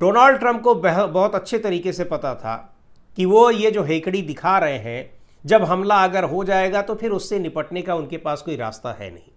Donald Trump को बहुत अच्छे तरीके से पता था कि वो ये जो हेकड़ी दिखा रहे हैं, जब हमला अगर हो जाएगा तो फिर उससे निपटने का उनके पास कोई रास्ता है नहीं।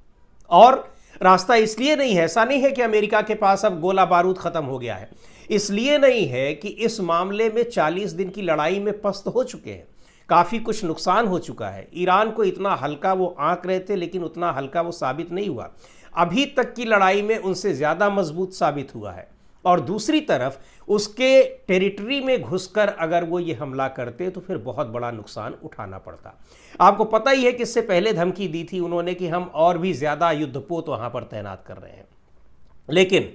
और रास्ता इसलिए नहीं है, ऐसा नहीं है कि अमेरिका के पास अब गोला बारूद खत्म हो गया है, इसलिए नहीं है कि इस मामले में 40 दिन की लड़ाई में पस्त हो चुके हैं, काफ़ी कुछ नुकसान हो चुका है। ईरान को इतना हल्का वो आंक रहे थे, लेकिन उतना हल्का वो साबित नहीं हुआ। अभी तक की लड़ाई में उनसे ज़्यादा मजबूत साबित हुआ है। और दूसरी तरफ उसके टेरिटरी में घुसकर अगर वो ये हमला करते तो फिर बहुत बड़ा नुकसान उठाना पड़ता। आपको पता ही है कि इससे पहले धमकी दी थी उन्होंने कि हम और भी ज़्यादा युद्धपोत वहाँ पर तैनात कर रहे हैं। लेकिन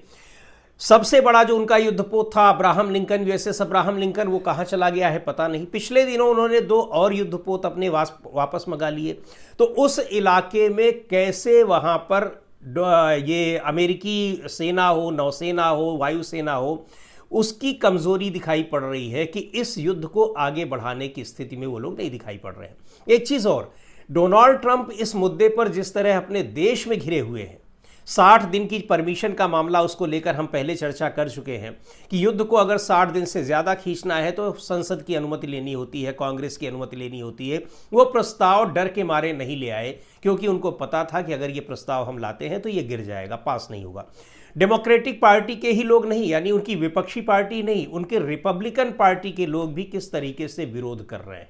सबसे बड़ा जो उनका युद्धपोत था Abraham Lincoln, USS Abraham Lincoln, वो कहाँ चला गया है पता नहीं। पिछले दिनों उन्होंने 2 और युद्धपोत अपने वापस मंगा लिए। तो उस इलाके में कैसे वहाँ पर ये अमेरिकी सेना हो, नौसेना हो, वायुसेना हो, उसकी कमजोरी दिखाई पड़ रही है कि इस युद्ध को आगे बढ़ाने की स्थिति में वो लोग नहीं दिखाई पड़ रहे हैं। एक चीज और, डोनाल्ड ट्रंप इस मुद्दे पर जिस तरह अपने देश में घिरे हुए हैं, 60 दिन की परमिशन का मामला, उसको लेकर हम पहले चर्चा कर चुके हैं कि युद्ध को अगर 60 दिन से ज़्यादा खींचना है तो संसद की अनुमति लेनी होती है, कांग्रेस की अनुमति लेनी होती है। वो प्रस्ताव डर के मारे नहीं ले आए, क्योंकि उनको पता था कि अगर ये प्रस्ताव हम लाते हैं तो ये गिर जाएगा, पास नहीं होगा। डेमोक्रेटिक पार्टी के ही लोग नहीं, यानी उनकी विपक्षी पार्टी नहीं, उनके रिपब्लिकन पार्टी के लोग भी किस तरीके से विरोध कर रहे हैं।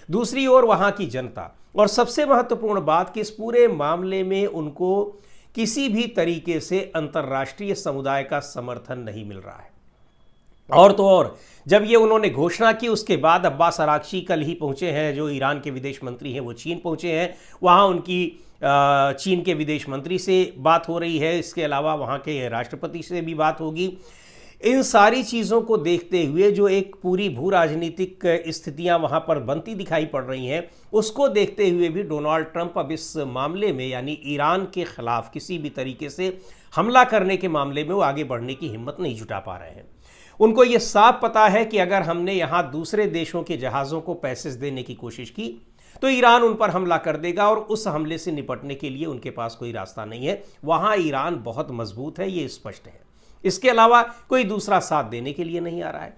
दूसरी ओर वहाँ की जनता, और सबसे महत्वपूर्ण बात कि इस पूरे मामले में उनको किसी भी तरीके से अंतर्राष्ट्रीय समुदाय का समर्थन नहीं मिल रहा है। और तो और जब ये उन्होंने घोषणा की उसके बाद अब्बास अराक्ची कल ही पहुंचे हैं, जो ईरान के विदेश मंत्री हैं, वो चीन पहुंचे हैं। वहाँ उनकी चीन के विदेश मंत्री से बात हो रही है, इसके अलावा वहाँ के राष्ट्रपति से भी बात होगी। इन सारी चीज़ों को देखते हुए जो एक पूरी भू राजनीतिक स्थितियां वहाँ पर बनती दिखाई पड़ रही हैं, उसको देखते हुए भी डोनाल्ड ट्रंप अब इस मामले में, यानी ईरान के खिलाफ किसी भी तरीके से हमला करने के मामले में वो आगे बढ़ने की हिम्मत नहीं जुटा पा रहे हैं। उनको ये साफ पता है कि अगर हमने यहाँ दूसरे देशों के जहाज़ों को पैसेज देने की कोशिश की तो ईरान उन पर हमला कर देगा, और उस हमले से निपटने के लिए उनके पास कोई रास्ता नहीं है। वहाँ ईरान बहुत मजबूत है, ये स्पष्ट है। इसके अलावा कोई दूसरा साथ देने के लिए नहीं आ रहा है।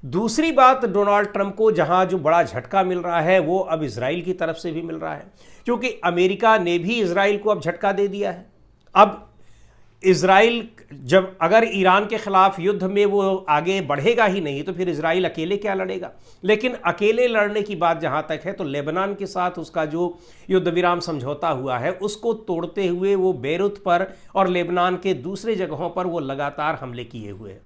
दूसरी बात, डोनाल्ड ट्रंप को जहां जो बड़ा झटका मिल रहा है वो अब इजराइल की तरफ से भी मिल रहा है, क्योंकि अमेरिका ने भी इजराइल को अब झटका दे दिया है। अब इजराइल जब अगर ईरान के खिलाफ युद्ध में वो आगे बढ़ेगा ही नहीं तो फिर इजराइल अकेले क्या लड़ेगा। लेकिन अकेले लड़ने की बात जहां तक है तो लेबनान के साथ उसका जो युद्ध विराम समझौता हुआ है उसको तोड़ते हुए वो बेरूत पर और लेबनान के दूसरे जगहों पर वो लगातार हमले किए हुए हैं।